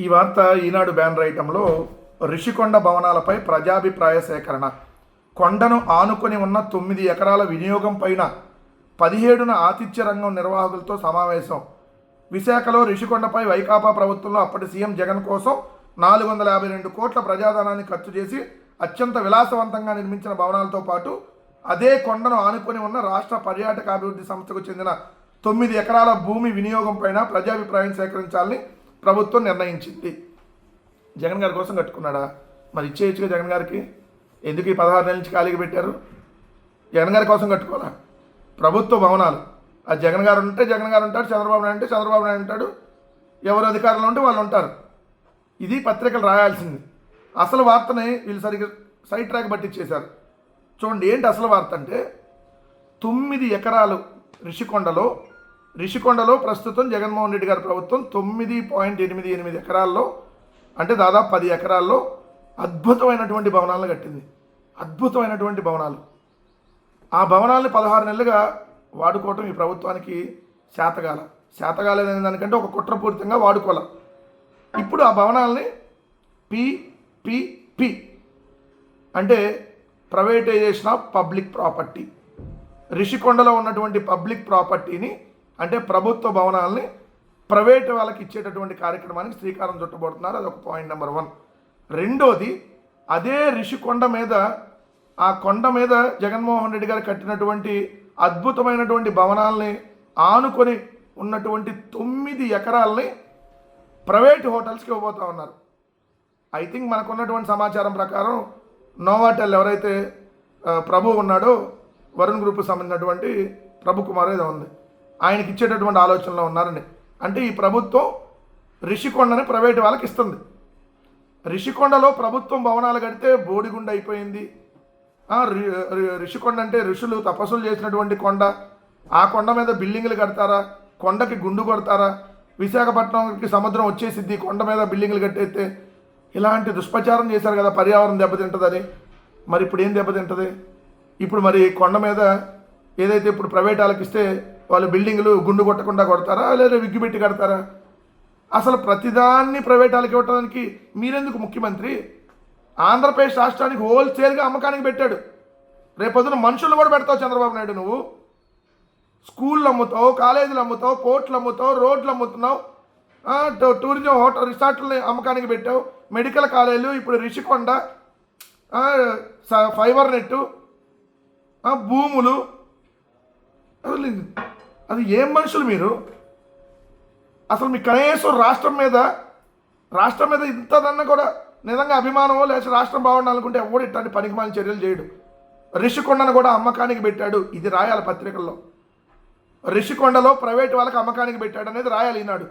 ఈ వార్త ఈనాడు బ్యానర్ ఐటంలో రిషికొండ భవనాలపై ప్రజాభిప్రాయ సేకరణ. కొండను ఆనుకొని ఉన్న 9 ఎకరాల వినియోగం పైన 17న ఆతిథ్య రంగం నిర్వాహకులతో సమావేశం. విశాఖలో రిషికొండపై వైకాపా ప్రభుత్వంలో అప్పటి సీఎం జగన్ కోసం 452 కోట్ల ప్రజాధనాన్ని ఖర్చు చేసి అత్యంత విలాసవంతంగా నిర్మించిన భవనాలతో పాటు అదే కొండను ఆనుకొని ఉన్న రాష్ట్ర పర్యాటక అభివృద్ధి సంస్థకు చెందిన 9 ఎకరాల భూమి వినియోగం పైన ప్రజాభిప్రాయం సేకరించాలని ప్రభుత్వం నిర్ణయించింది. జగన్ గారి కోసం కట్టుకున్నాడా? మరి ఇచ్చేయచ్చుగా జగన్ గారికి. ఎందుకు ఈ 16 నెలల నుంచి ఖాళీగా పెట్టారు? జగన్ గారి కోసం కట్టుకోవాలా? ప్రభుత్వ భవనాలు. అది జగన్ గారు ఉంటే జగన్ గారు ఉంటాడు, చంద్రబాబు నాయుడు అంటే చంద్రబాబు నాయుడు ఉంటాడు, ఎవరు అధికారంలో ఉంటే వాళ్ళు ఉంటారు. ఇది పత్రికలు రాయాల్సింది. అసలు వార్తని వీళ్ళు సరిగ్గా సైడ్ ట్రాక్ పట్టించేశారు. చూడండి ఏంటి అసలు వార్త అంటే, 9 ఎకరాలు రిషికొండలో ప్రస్తుతం జగన్మోహన్ రెడ్డి గారి ప్రభుత్వం 9.88 ఎకరాల్లో, అంటే దాదాపు 10 ఎకరాల్లో అద్భుతమైనటువంటి భవనాలను కట్టింది. అద్భుతమైనటువంటి భవనాలు. ఆ భవనాలని 16 నెలలుగా వాడుకోవటం ఈ ప్రభుత్వానికి శాతగాలేదనే దానికంటే ఒక కుట్రపూరితంగా వాడుకోవాలి. ఇప్పుడు ఆ భవనాలని PPP అంటే ప్రైవేటైజేషన్ ఆఫ్ పబ్లిక్ ప్రాపర్టీ, రిషికొండలో ఉన్నటువంటి పబ్లిక్ ప్రాపర్టీని అంటే ప్రభుత్వ భవనాలని ప్రైవేట్ వాళ్ళకి ఇచ్చేటటువంటి కార్యక్రమానికి శ్రీకారం చుట్టబడుతున్నారు. అదొక పాయింట్ నెంబర్ 1. రెండోది, అదే రిషికొండ మీద, ఆ కొండ మీద జగన్మోహన్ రెడ్డి గారు కట్టినటువంటి అద్భుతమైనటువంటి భవనాలని ఆనుకొని ఉన్నటువంటి 9 ఎకరాలని ప్రైవేట్ హోటల్స్కి ఇవ్వబోతా ఉన్నారు. ఐ థింక్ మనకున్నటువంటి సమాచారం ప్రకారం నోవాటెల్ ఎవరైతే ప్రభు ఉన్నాడో, వరుణ్ గ్రూప్కి సంబంధించినటువంటి ప్రభు కుమార్ ఏదో ఉంది, ఆయనకి ఇచ్చేటటువంటి ఆలోచనలో ఉన్నారండి. అంటే ఈ ప్రభుత్వం రిషికొండని ప్రైవేట్ వాళ్ళకి ఇస్తుంది. రిషికొండలో ప్రభుత్వం భవనాలు కడితే బోడిగుండ అయిపోయింది. రిషికొండ అంటే ఋషులు తపస్సులు చేసినటువంటి కొండ. ఆ కొండ మీద బిల్డింగులు కడతారా? కొండకి గుండు కొడతారా? విశాఖపట్నంకి సముద్రం వచ్చేసిద్ది కొండ మీద బిల్డింగులు కట్టేస్తే. ఇలాంటి దుష్ప్రచారం చేశారు కదా, పర్యావరణం దెబ్బతింటుందని. మరి ఇప్పుడు ఏం దెబ్బతింటుంది? ఇప్పుడు మరి కొండ మీద ఏదైతే ఇప్పుడు ప్రైవేట్ వాళ్ళకి ఇస్తే వాళ్ళు బిల్డింగులు గుండు కొట్టకుండా కొడతారా, లేదా విగ్గు పెట్టి కడతారా? అసలు ప్రతిదాన్ని ప్రైవేట్ వాళ్ళకి ఇవ్వడానికి మీరెందుకు ముఖ్యమంత్రి? ఆంధ్రప్రదేశ్ రాష్ట్రానికి హోల్సేల్గా అమ్మకానికి పెట్టాడు. రేపొద్దున మనుషులు కూడా పెడతావు చంద్రబాబు నాయుడు. నువ్వు స్కూళ్ళు అమ్ముతావు, కాలేజీలు అమ్ముతావు, పోర్ట్లు అమ్ముతావు, రోడ్లు అమ్ముతున్నావు, టూరిజం హోటల్ రిసార్ట్లని అమ్మకానికి పెట్టావు, మెడికల్ కాలేజీలు, ఇప్పుడు రిషికొండ, ఫైబర్ నెట్టు, భూములు. అది ఏం మనుషులు మీరు? అసలు మీ కనీసం రాష్ట్రం మీద ఇంతదన్నా కూడా నిజంగా అభిమానమో లేకపోతే రాష్ట్రం బాగుండాలనుకుంటే ఎవడు ఇట్లాంటి పనికిమాలిన చర్యలు చేయడు. రిషికొండను కూడా అమ్మకానికి పెట్టాడు, ఇది రాయాలి పత్రికల్లో. రిషికొండలో ప్రైవేట్ వాళ్ళకి అమ్మకానికి పెట్టాడు అనేది రాయాలి ఈనాడు.